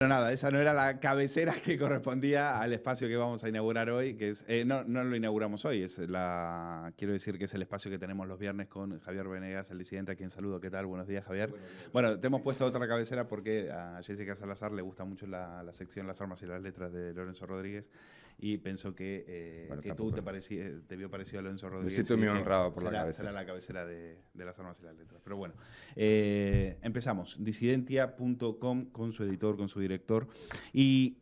Pero nada, esa no era la cabecera que correspondía al espacio que vamos a inaugurar hoy, que es, no lo inauguramos hoy, quiero decir que es el espacio que tenemos los viernes con Javier Venegas, el disidente, a quien saludo. ¿Qué tal? Buenos días, Javier. Bueno, te hemos puesto otra cabecera porque a Jessica Salazar le gusta mucho la sección Las armas y las letras de Lorenzo Rodríguez, y pensó que tú te vio parecido a Lorenzo Rodríguez. Me siento muy honrado por la cabecera. Será la cabecera de Las armas y las letras. Pero bueno, empezamos. Disidentia.com con su editor, con su director. Y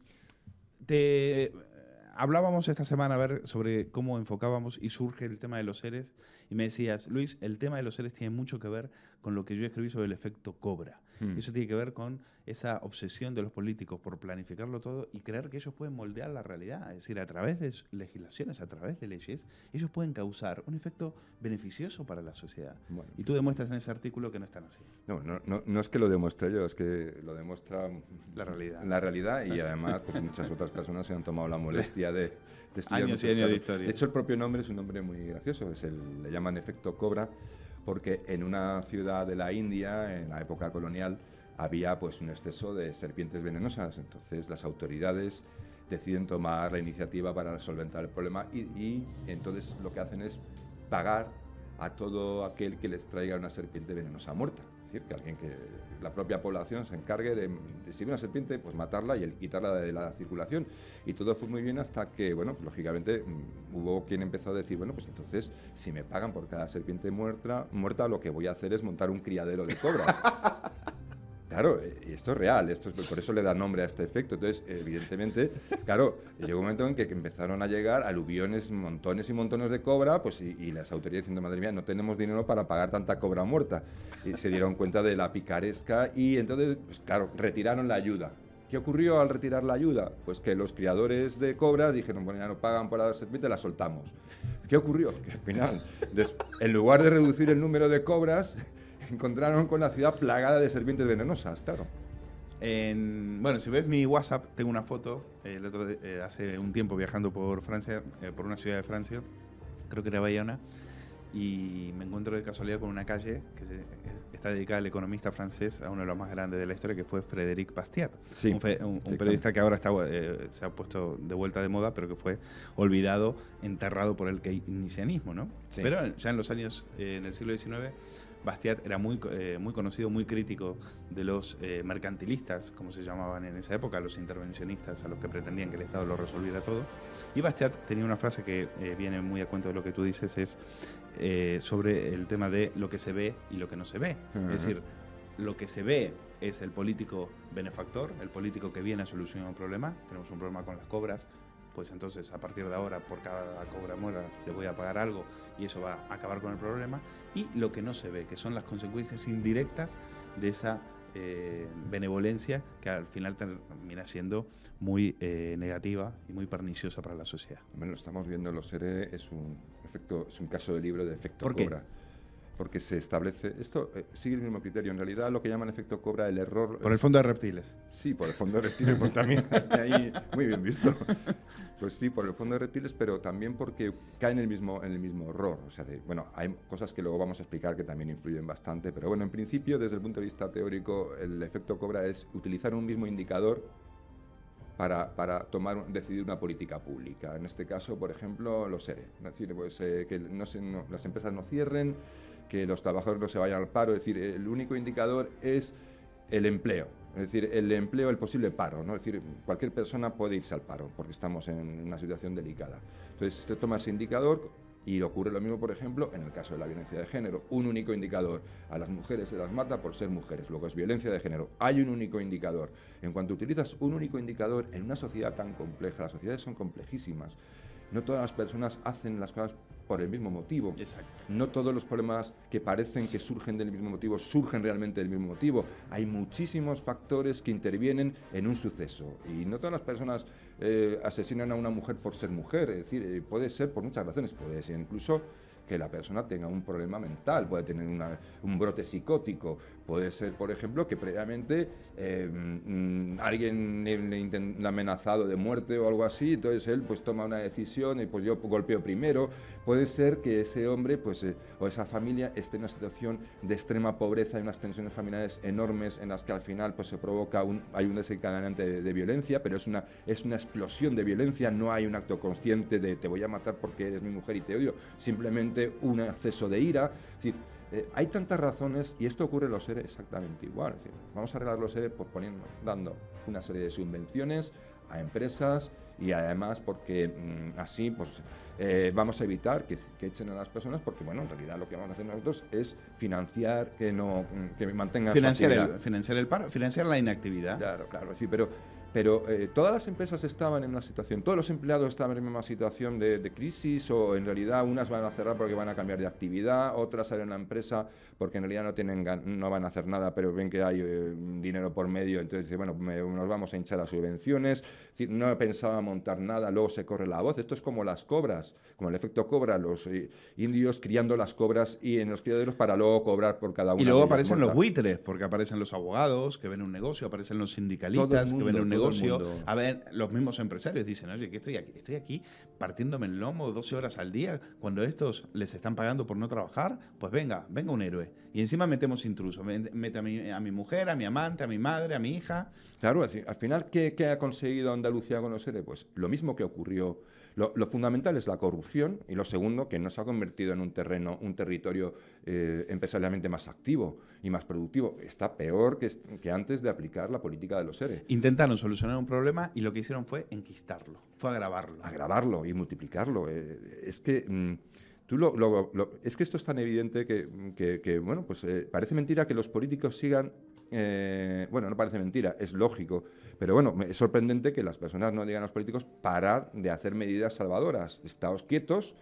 hablábamos esta semana sobre cómo enfocábamos y surge el tema de los seres, y me decías, Luis, el tema de los seres tiene mucho que ver con lo que yo escribí sobre el efecto Cobra. Eso tiene que ver con esa obsesión de los políticos por planificarlo todo y creer que ellos pueden moldear la realidad. Es decir, a través de legislaciones, a través de leyes, ellos pueden causar un efecto beneficioso para la sociedad. Bueno, y tú demuestras en ese artículo que no es tan así. No es que lo demuestre yo, es que lo demuestra la realidad. Y además pues, muchas otras personas se han tomado la molestia de estudiar años y años de historia. De hecho, el propio nombre es un nombre muy gracioso, le llaman efecto Cobra, porque en una ciudad de la India, en la época colonial, había pues un exceso de serpientes venenosas. Entonces las autoridades deciden tomar la iniciativa para solventar el problema y entonces lo que hacen es pagar a todo aquel que les traiga una serpiente venenosa muerta. Es decir, que alguien que la propia población se encargue de si ve una serpiente, pues matarla y quitarla de la circulación. Y todo fue muy bien hasta que, bueno, pues, lógicamente hubo quien empezó a decir, bueno, pues entonces, si me pagan por cada serpiente muerta, lo que voy a hacer es montar un criadero de cobras. Claro, y esto es real, por eso le da nombre a este efecto. Entonces, evidentemente, claro, llegó un momento en que empezaron a llegar aluviones, montones y montones de cobra, pues y las autoridades diciendo, madre mía, no tenemos dinero para pagar tanta cobra muerta. Y se dieron cuenta de la picaresca y entonces, pues claro, retiraron la ayuda. ¿Qué ocurrió al retirar la ayuda? Pues que los criadores de cobras dijeron, bueno, ya no pagan por la serpiente, la soltamos. ¿Qué ocurrió? Que al final, en lugar de reducir el número de cobras, encontraron con la ciudad plagada de serpientes venenosas, claro. Bueno, si ves mi WhatsApp, tengo una foto, hace un tiempo viajando por Francia, por una ciudad de Francia, creo que era Bayona, y me encuentro de casualidad con una calle que está dedicada al economista francés, a uno de los más grandes de la historia, que fue Frédéric Bastiat, sí, un periodista que ahora se ha puesto de vuelta de moda, pero que fue olvidado, enterrado por el keynesianismo, ¿no? Sí. Pero ya en los años, en el siglo XIX, Bastiat era muy conocido, muy crítico de los mercantilistas, como se llamaban en esa época, los intervencionistas, a los que pretendían que el Estado lo resolviera todo. Y Bastiat tenía una frase que viene muy a cuento de lo que tú dices, es sobre el tema de lo que se ve y lo que no se ve. Es decir, lo que se ve es el político benefactor, el político que viene a solucionar un problema. Tenemos un problema con las cobras, pues entonces a partir de ahora por cada cobra muerta le voy a pagar algo y eso va a acabar con el problema. Y lo que no se ve, que son las consecuencias indirectas de esa benevolencia, que al final termina siendo muy negativa y muy perniciosa para la sociedad. Bueno, estamos viendo, los seres es un caso de libro de efecto ¿Por Cobra. Porque se establece, esto sigue el mismo criterio, en realidad lo que llaman efecto Cobra, el error... ¿Por el fondo de reptiles? Sí, por el fondo de reptiles, pues también, ahí, muy bien visto. Pues sí, por el fondo de reptiles, pero también porque cae en el mismo error. O sea, bueno, hay cosas que luego vamos a explicar que también influyen bastante, pero bueno, en principio, desde el punto de vista teórico, el efecto Cobra es utilizar un mismo indicador para decidir una política pública. En este caso, por ejemplo, los ERE. Es decir, pues, que las empresas no cierren, que los trabajadores no se vayan al paro. Es decir, el único indicador es el empleo. Es decir, el empleo, el posible paro, ¿no? Es decir, cualquier persona puede irse al paro porque estamos en una situación delicada. Entonces, se toma ese indicador y ocurre lo mismo, por ejemplo, en el caso de la violencia de género. Un único indicador. A las mujeres se las mata por ser mujeres. Luego es violencia de género. Hay un único indicador. En cuanto utilizas un único indicador en una sociedad tan compleja, las sociedades son complejísimas. No todas las personas hacen las cosas por el mismo motivo. Exacto. No todos los problemas que parecen que surgen del mismo motivo surgen realmente del mismo motivo. Hay muchísimos factores que intervienen en un suceso y no todas las personas asesinan a una mujer por ser mujer. Es decir, puede ser por muchas razones. Puede ser incluso que la persona tenga un problema mental, puede tener un brote psicótico, Puede ser, por ejemplo, que previamente alguien le ha amenazado de muerte o algo así, entonces él pues toma una decisión y pues yo golpeo primero. Puede ser que ese hombre pues, o esa familia esté en una situación de extrema pobreza y unas tensiones familiares enormes en las que al final pues, se provoca hay un desencadenante de violencia, pero es una explosión de violencia, no hay un acto consciente de te voy a matar porque eres mi mujer y te odio, simplemente un exceso de ira. Es decir, hay tantas razones y esto ocurre en los ERE exactamente igual. Es decir, vamos a arreglar los ERE pues dando una serie de subvenciones a empresas y además porque así pues vamos a evitar que echen a las personas porque bueno, en realidad lo que vamos a hacer nosotros es financiar que mantengan su actividad. Financiar el paro, financiar la inactividad. Claro, es decir, pero todas las empresas estaban en una situación, todos los empleados estaban en una situación de crisis o en realidad unas van a cerrar porque van a cambiar de actividad, otras salen a la empresa porque en realidad no van a hacer nada, pero ven que hay dinero por medio, entonces dicen, bueno, nos vamos a hinchar a subvenciones. Es decir, no pensaba montar nada, luego se corre la voz. Esto es como las cobras, como el efecto cobra, los indios criando las cobras y en los criaderos para luego cobrar por cada una. Y luego aparecen los buitres, porque aparecen los abogados que ven un negocio, aparecen los sindicalistas que ven un negocio. A ver, los mismos empresarios dicen, oye, que estoy aquí partiéndome el lomo 12 horas al día, cuando estos les están pagando por no trabajar, pues venga un héroe. Y encima metemos intrusos, mete a mi mujer, a mi amante, a mi madre, a mi hija. Claro, al final, ¿qué ha conseguido Andalucía con los ERE? Pues lo mismo que ocurrió. Lo fundamental es la corrupción y lo segundo, que no se ha convertido en un territorio empresarialmente más activo y más productivo. Está peor que antes de aplicar la política de los ERE. Intentaron solucionar un problema y lo que hicieron fue enquistarlo, fue agravarlo. Agravarlo y multiplicarlo. Es que... es que esto es tan evidente que bueno, pues parece mentira que los políticos sigan. Bueno, no parece mentira, es lógico, pero bueno, es sorprendente que las personas no digan a los políticos parar de hacer medidas salvadoras, estáos quietos,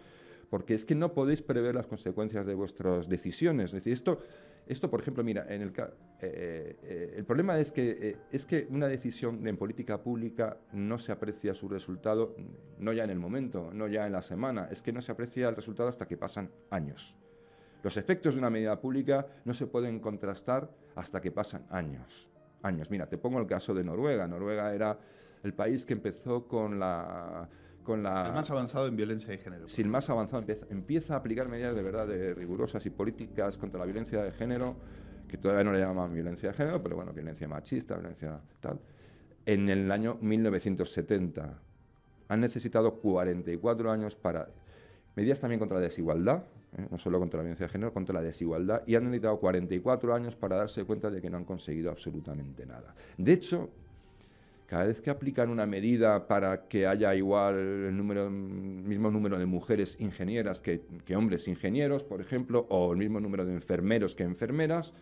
porque es que no podéis prever las consecuencias de vuestras decisiones. Es decir, esto por ejemplo, mira, el problema es que una decisión en política pública no se aprecia su resultado, no ya en el momento, no ya en la semana, es que no se aprecia el resultado hasta que pasan años. Los efectos de una medida pública no se pueden contrastar hasta que pasan años. Mira, te pongo el caso de Noruega. Noruega era el país que empezó con la... El más avanzado en violencia de género. Sí, el más avanzado. Empieza a aplicar medidas de verdad rigurosas y políticas contra la violencia de género, que todavía no le llaman violencia de género, pero bueno, violencia machista, violencia tal. En el año 1970. Han necesitado 44 años para... Medidas también contra la desigualdad, no solo contra la violencia de género, contra la desigualdad, y han necesitado 44 años para darse cuenta de que no han conseguido absolutamente nada. De hecho, cada vez que aplican una medida para que haya igual mismo número de mujeres ingenieras que hombres ingenieros, por ejemplo, o el mismo número de enfermeros que enfermeras,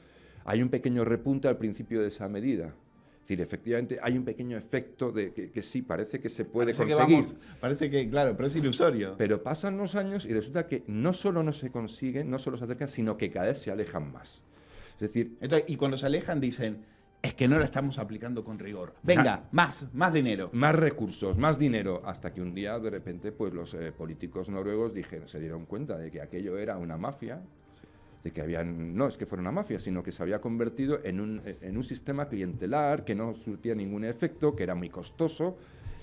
hay un pequeño repunte al principio de esa medida. Es decir, efectivamente hay un pequeño efecto de que sí, parece que se puede conseguir. Parece que, claro, pero es ilusorio. Pero pasan los años y resulta que no solo no se consiguen, no solo se acercan, sino que cada vez se alejan más. Es decir... Entonces, y cuando se alejan dicen, es que no la estamos aplicando con rigor. Venga, más dinero. Más recursos, más dinero. Hasta que un día, de repente, pues los políticos noruegos se dieron cuenta de que aquello era una mafia. De que no es que fuera una mafia, sino que se había convertido en un sistema clientelar que no surtía ningún efecto, que era muy costoso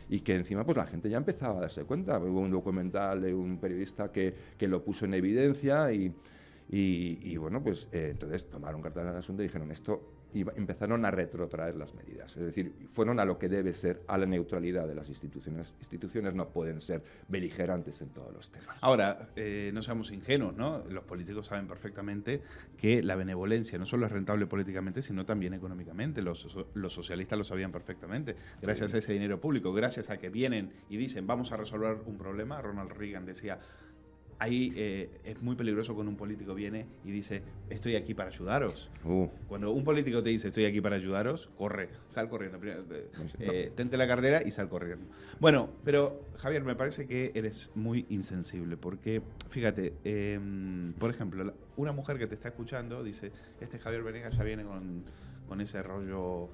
y que encima pues la gente ya empezaba a darse cuenta. Hubo un documental de un periodista que lo puso en evidencia y bueno, pues entonces tomaron cartas en el asunto y dijeron esto y empezaron a retrotraer las medidas. Es decir, fueron a lo que debe ser, a la neutralidad de las instituciones. Instituciones no pueden ser beligerantes en todos los temas. Ahora, no seamos ingenuos, ¿no? Los políticos saben perfectamente que la benevolencia no solo es rentable políticamente, sino también económicamente. Los socialistas lo sabían perfectamente. Gracias a ese dinero público, gracias a que vienen y dicen, vamos a resolver un problema. Ronald Reagan decía... Ahí es muy peligroso cuando un político viene y dice, estoy aquí para ayudaros. Cuando un político te dice, estoy aquí para ayudaros, corre, sal corriendo. Tente la cartera y sal corriendo. Bueno, pero Javier, me parece que eres muy insensible, porque fíjate, por ejemplo, una mujer que te está escuchando dice, Javier Venegas ya viene con ese rollo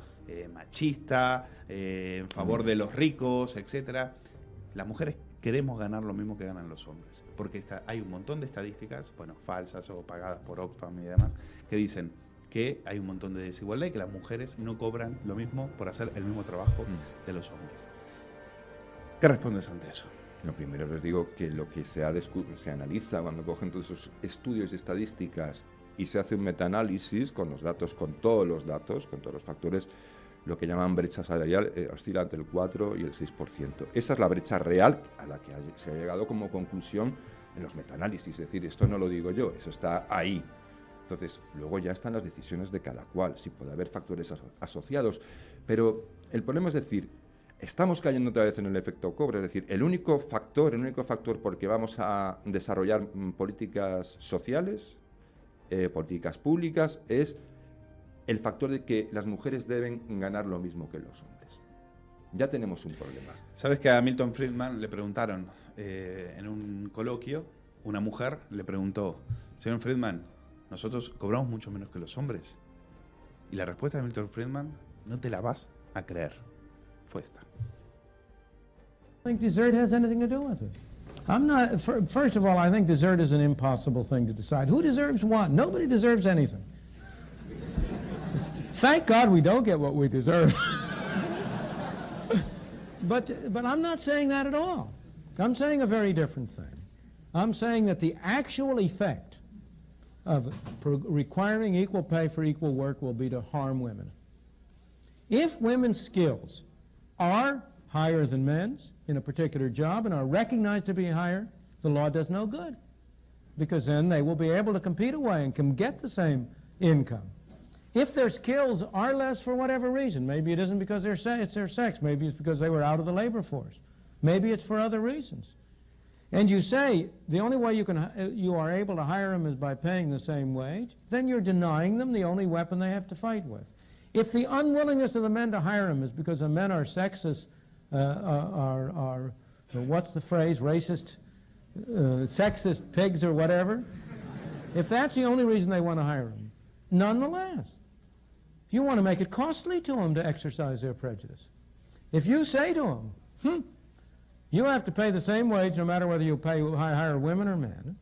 machista, en favor de los ricos, etcétera. Las mujeres queremos ganar lo mismo que ganan los hombres, porque hay un montón de estadísticas, bueno, falsas o pagadas por Oxfam y demás, que dicen, que hay un montón de desigualdad y que las mujeres no cobran lo mismo por hacer el mismo trabajo de los hombres. ¿Qué respondes ante eso? Lo primero les digo que lo que se analiza cuando cogen todos esos estudios y estadísticas y se hace un metaanálisis con los datos, con todos los factores, lo que llaman brecha salarial oscila entre el 4 y el 6%. Esa es la brecha real a la que se ha llegado como conclusión en los metaanálisis. Es decir, esto no lo digo yo, eso está ahí. Entonces, luego ya están las decisiones de cada cual, si puede haber factores asociados. Pero el problema es decir, estamos cayendo otra vez en el efecto Cobra, es decir, el único factor porque vamos a desarrollar políticas sociales, políticas públicas, es el factor de que las mujeres deben ganar lo mismo que los hombres. Ya tenemos un problema. ¿Sabes que a Milton Friedman le preguntaron en un coloquio, una mujer le preguntó, señor Friedman, nosotros cobramos mucho menos que los hombres? Y la respuesta de Milton Friedman, no te la vas a creer. Fue esta. I think desert has anything to do with it. I'm not. First of all, I think desert is an impossible thing to decide. Who deserves what? Nobody deserves anything. Thank God we don't get what we deserve. But I'm not saying that at all. I'm saying a very different thing. I'm saying that the actual effect of requiring equal pay for equal work will be to harm women. If women's skills are higher than men's in a particular job and are recognized to be higher, the law does no good, because then they will be able to compete away and can get the same income. If their skills are less for whatever reason, maybe it isn't because it's their sex, maybe it's because they were out of the labor force, maybe it's for other reasons, and you say the only way you are able to hire them is by paying the same wage, then you're denying them the only weapon they have to fight with. If the unwillingness of the men to hire them is because the men are sexist, what's the phrase, racist, sexist pigs or whatever, if that's the only reason they want to hire them, nonetheless, you want to make it costly to them to exercise their prejudice. If you say to them, you have to pay the same wage no matter whether you hire women or men,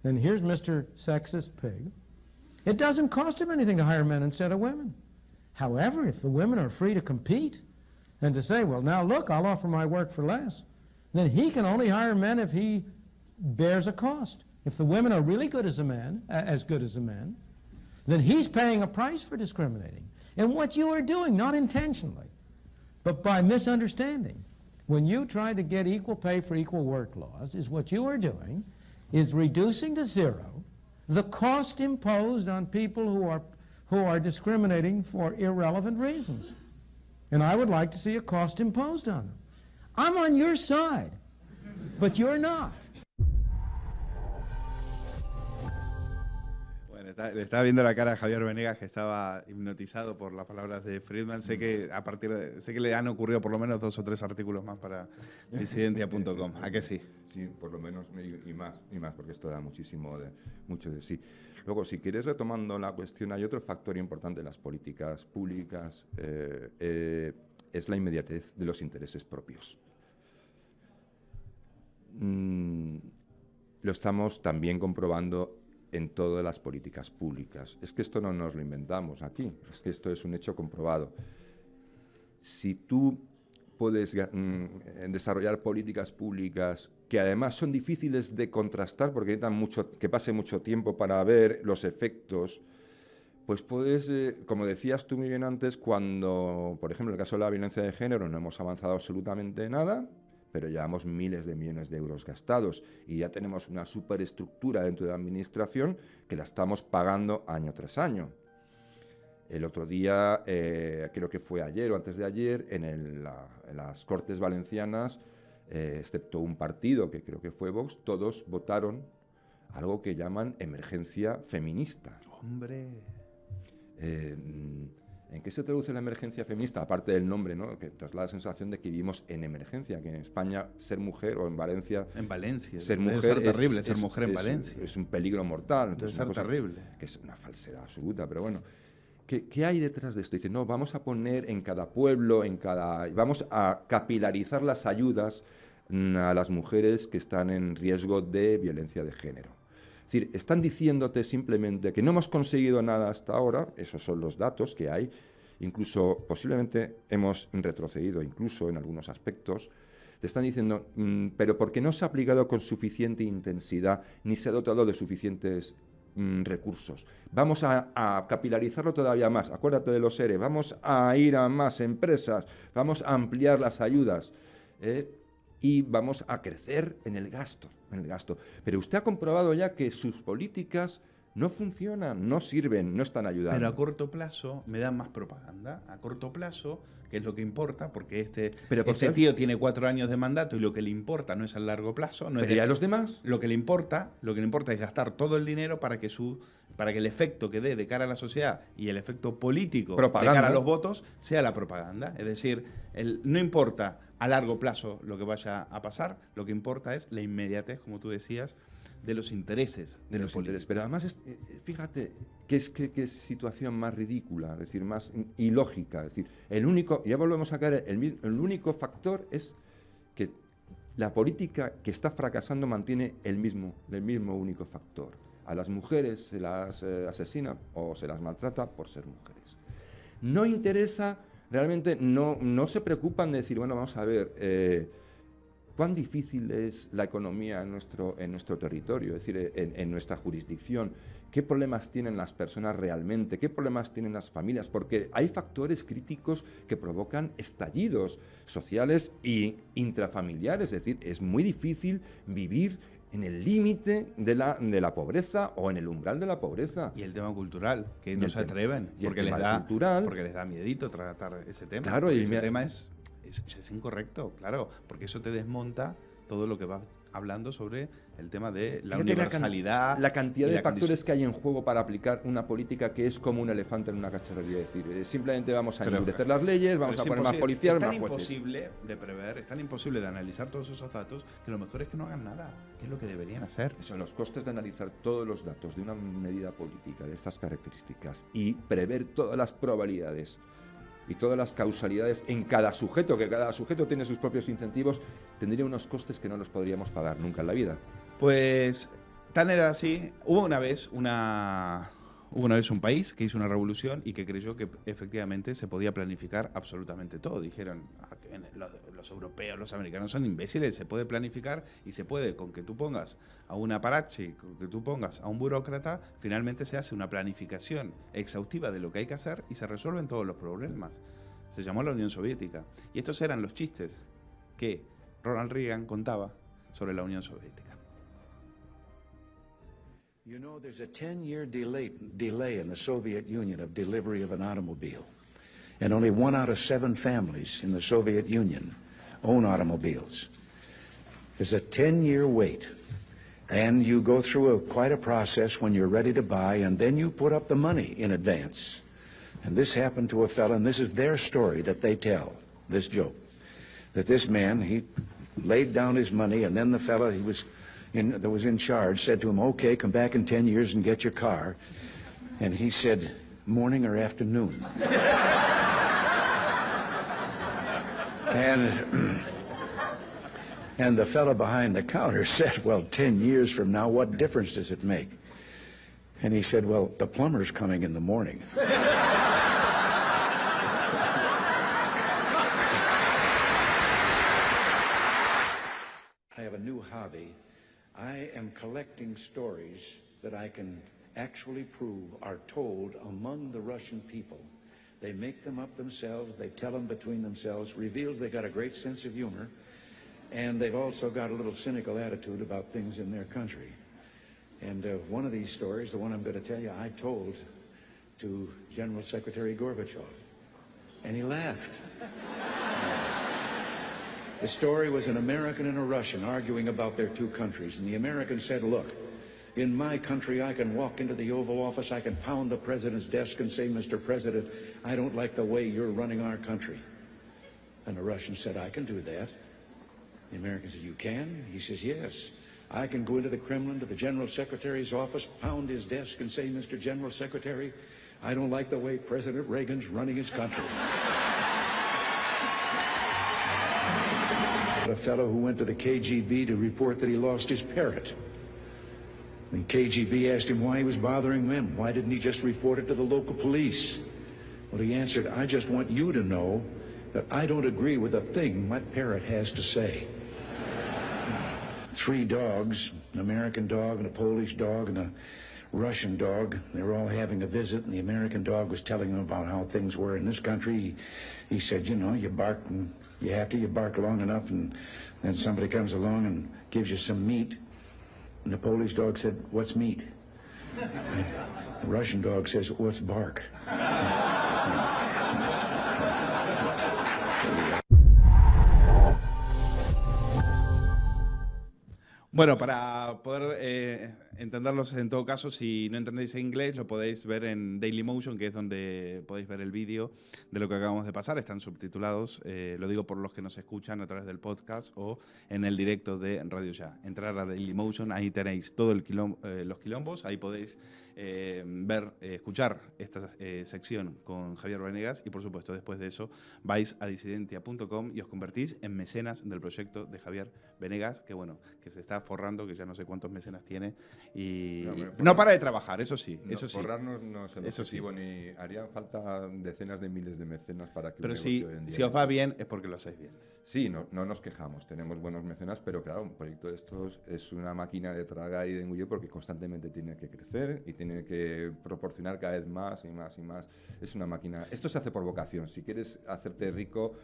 then here's Mr. Sexist Pig. It doesn't cost him anything to hire men instead of women. However, if the women are free to compete and to say, well, now look, I'll offer my work for less, then he can only hire men if he bears a cost. If the women are really good as a man, then he's paying a price for discriminating. And what you are doing, not intentionally, but by misunderstanding, when you try to get equal pay for equal work laws, is what you are doing is reducing to zero the cost imposed on people who are discriminating for irrelevant reasons. And I would like to see a cost imposed on them. I'm on your side, but you're not. Le estaba viendo la cara a Javier Venegas, que estaba hipnotizado por las palabras de Friedman. Sé que le han ocurrido por lo menos 2 o 3 artículos más para disidentia.com. ¿A que sí? Sí, por lo menos y más, porque esto da mucho de sí. Luego, si quieres, retomando la cuestión, hay otro factor importante de las políticas públicas, es la inmediatez de los intereses propios. Lo estamos también comprobando en todas las políticas públicas. Es que esto no nos lo inventamos aquí, es que esto es un hecho comprobado. Si tú puedes desarrollar políticas públicas que además son difíciles de contrastar porque necesitan que pase mucho tiempo para ver los efectos, pues puedes, como decías tú muy bien antes, cuando, por ejemplo, en el caso de la violencia de género no hemos avanzado absolutamente nada, pero llevamos miles de millones de euros gastados y ya tenemos una superestructura dentro de la administración que la estamos pagando año tras año. El otro día, creo que fue ayer o antes de ayer, en las Cortes Valencianas, excepto un partido, que creo que fue Vox, todos votaron algo que llaman emergencia feminista. ¡Hombre! ¿En qué se traduce la emergencia feminista? Aparte del nombre, ¿no? Que traslada la sensación de que vivimos en emergencia, que en España ser mujer, o en Valencia... En Valencia. Ser mujer es terrible, ser mujer en Valencia. Es un peligro mortal. Entonces, es terrible. Que es una falsedad absoluta, pero bueno. ¿Qué hay detrás de esto? Dice, no, vamos a poner en cada pueblo, vamos a capilarizar las ayudas a las mujeres que están en riesgo de violencia de género. Es decir, están diciéndote simplemente que no hemos conseguido nada hasta ahora, esos son los datos que hay, incluso posiblemente hemos retrocedido incluso en algunos aspectos. Te están diciendo, pero porque no se ha aplicado con suficiente intensidad ni se ha dotado de suficientes recursos. Vamos a capilarizarlo todavía más. Acuérdate de los ERE. Vamos a ir a más empresas. Vamos a ampliar las ayudas. Y vamos a crecer en el gasto. Pero usted ha comprobado ya que sus políticas no funcionan, no sirven, no están ayudando. Pero a corto plazo me dan más propaganda. A corto plazo, que es lo que importa, porque este tío tiene 4 años de mandato y lo que le importa no es a largo plazo. No ¿Pero es y a los demás? Lo que le importa es gastar todo el dinero para que el efecto que dé de cara a la sociedad y el efecto político propaganda. De cara a los votos sea la propaganda. Es decir, no importa a largo plazo lo que vaya a pasar, lo que importa es la inmediatez, como tú decías, de los intereses. De los intereses. Pero además, fíjate, qué situación más ridícula, es decir, más ilógica. Es decir, ya volvemos a caer, el único factor es que la política que está fracasando mantiene el mismo único factor. A las mujeres se las asesina o se las maltrata por ser mujeres. No interesa, realmente no se preocupan de decir, bueno, vamos a ver, cuán difícil es la economía en nuestro territorio, es decir, en nuestra jurisdicción. ¿Qué problemas tienen las personas realmente? ¿Qué problemas tienen las familias? Porque hay factores críticos que provocan estallidos sociales e intrafamiliares. Es decir, es muy difícil vivir en el límite de la pobreza o en el umbral de la pobreza. Y el tema cultural, que no se atreven, porque les da miedito tratar ese tema. Claro, y ese tema es incorrecto, claro, porque eso te desmonta todo lo que vas hablando sobre el tema de la universalidad. La cantidad de factores que hay en juego para aplicar una política que es como un elefante en una cacharrería. Es decir, simplemente vamos a endurecer las leyes, vamos a poner más policías, más jueces. Es tan imposible de prever, es tan imposible de analizar todos esos datos, que lo mejor es que no hagan nada, que es lo que deberían hacer. Son los costes de analizar todos los datos de una medida política de estas características y prever todas las probabilidades y todas las causalidades en cada sujeto, que cada sujeto tiene sus propios incentivos, tendría unos costes que no los podríamos pagar nunca en la vida. Pues tan era así. Hubo una vez un país que hizo una revolución y que creyó que efectivamente se podía planificar absolutamente todo. Dijeron, los europeos, los americanos son imbéciles, se puede planificar y se puede, con que tú pongas a un aparachi, con que tú pongas a un burócrata, finalmente se hace una planificación exhaustiva de lo que hay que hacer y se resuelven todos los problemas. Se llamó la Unión Soviética. Y estos eran los chistes que Ronald Reagan contaba sobre la Unión Soviética. You know, there's a 10-year delay in the Soviet Union of delivery of an automobile. And only 1 out of 7 families in the Soviet Union own automobiles. There's a 10-year wait. And you go through quite a process when you're ready to buy, and then you put up the money in advance. And this happened to a fellow, and this is their story that they tell, this joke. That this man, he laid down his money, and then the fellow that was in charge said to him, okay, come back in 10 years and get your car. And he said, morning or afternoon? And the fellow behind the counter said, well, 10 years from now, what difference does it make? And he said, well, the plumber's coming in the morning. I have a new hobby. I am collecting stories that I can actually prove are told among the Russian people. They make them up themselves, they tell them between themselves, reveals they got a great sense of humor, and they've also got a little cynical attitude about things in their country. And one of these stories, the one I'm going to tell you, I told to General Secretary Gorbachev, and he laughed. The story was an American and a Russian arguing about their two countries, and the American said, look, in my country I can walk into the Oval Office, I can pound the president's desk and say, Mr. President, I don't like the way you're running our country. And the Russian said, I can do that. The American said, you can? He says, yes. I can go into the Kremlin to the General Secretary's office, pound his desk and say, Mr. General Secretary, I don't like the way President Reagan's running his country. A fellow who went to the KGB to report that he lost his parrot. The KGB asked him why he was bothering them. Why didn't he just report it to the local police? Well, he answered, I just want you to know that I don't agree with a thing my parrot has to say. 3 dogs, an American dog and a Polish dog and a Russian dog. They were all having a visit, and the American dog was telling them about how things were in this country. He said, you know, you bark and you bark long enough, and then somebody comes along and gives you some meat. And the Polish dog said, what's meat? And the Russian dog says, what's bark? Bueno, para poder entenderlos en todo caso, si no entendéis inglés, lo podéis ver en Dailymotion, que es donde podéis ver el vídeo de lo que acabamos de pasar. Están subtitulados, lo digo por los que nos escuchan a través del podcast o en el directo de Radio Ya. Entrar a Dailymotion, ahí tenéis todo los quilombos, ahí podéis escuchar esta sección con Javier Venegas y, por supuesto, después de eso vais a disidentia.com y os convertís en mecenas del proyecto de Javier Venegas, que bueno, que se está forrando, que ya no sé cuántos mecenas tiene y no para de trabajar, eso sí. Eso sí. Forrarnos no es el objetivo, ni harían falta decenas de miles de mecenas para que... Pero si os va bien es porque lo hacéis bien. Sí, no nos quejamos, tenemos buenos mecenas, pero claro, un proyecto de estos es una máquina de tragar y de engullir porque constantemente tiene que crecer y tiene que proporcionar cada vez más y más y más. Es una máquina. Esto se hace por vocación. Si quieres hacerte rico,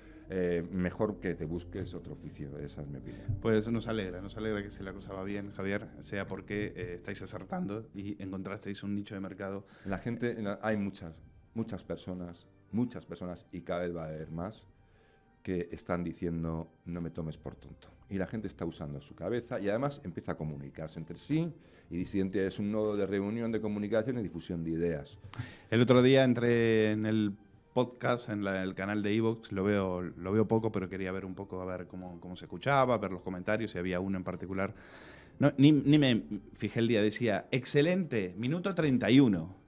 mejor que te busques otro oficio. Esa es mi opinión. Pues nos alegra que si la cosa va bien, Javier, sea porque estáis acertando y encontrasteis un nicho de mercado. La gente, hay muchas personas y cada vez va a haber más que están diciendo no me tomes por tonto. Y la gente está usando su cabeza y además empieza a comunicarse entre sí, y Disidentia es un nodo de reunión, de comunicación y difusión de ideas. El otro día entré en el podcast, en el canal de iVoox, lo veo poco, pero quería ver un poco, a ver cómo se escuchaba, ver los comentarios, si había uno en particular. No, ni me fijé el día, decía, excelente, minuto 31.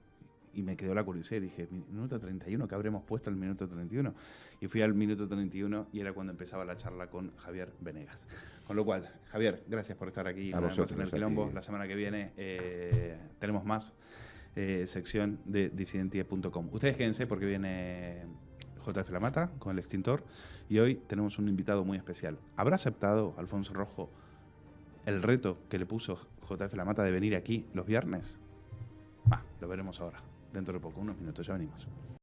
Y me quedó la curiosidad, dije, minuto 31, ¿qué habremos puesto el minuto 31? Y fui al minuto 31 y era cuando empezaba la charla con Javier Venegas. Con lo cual, Javier, gracias por estar aquí una vez más en el Quilombo. La semana que viene tenemos más sección de disidentia.com. Ustedes quédense porque viene JF La Mata con el extintor y hoy tenemos un invitado muy especial. ¿Habrá aceptado Alfonso Rojo el reto que le puso JF La Mata de venir aquí los viernes? Lo veremos ahora. Dentro de poco, unos minutos, ya venimos.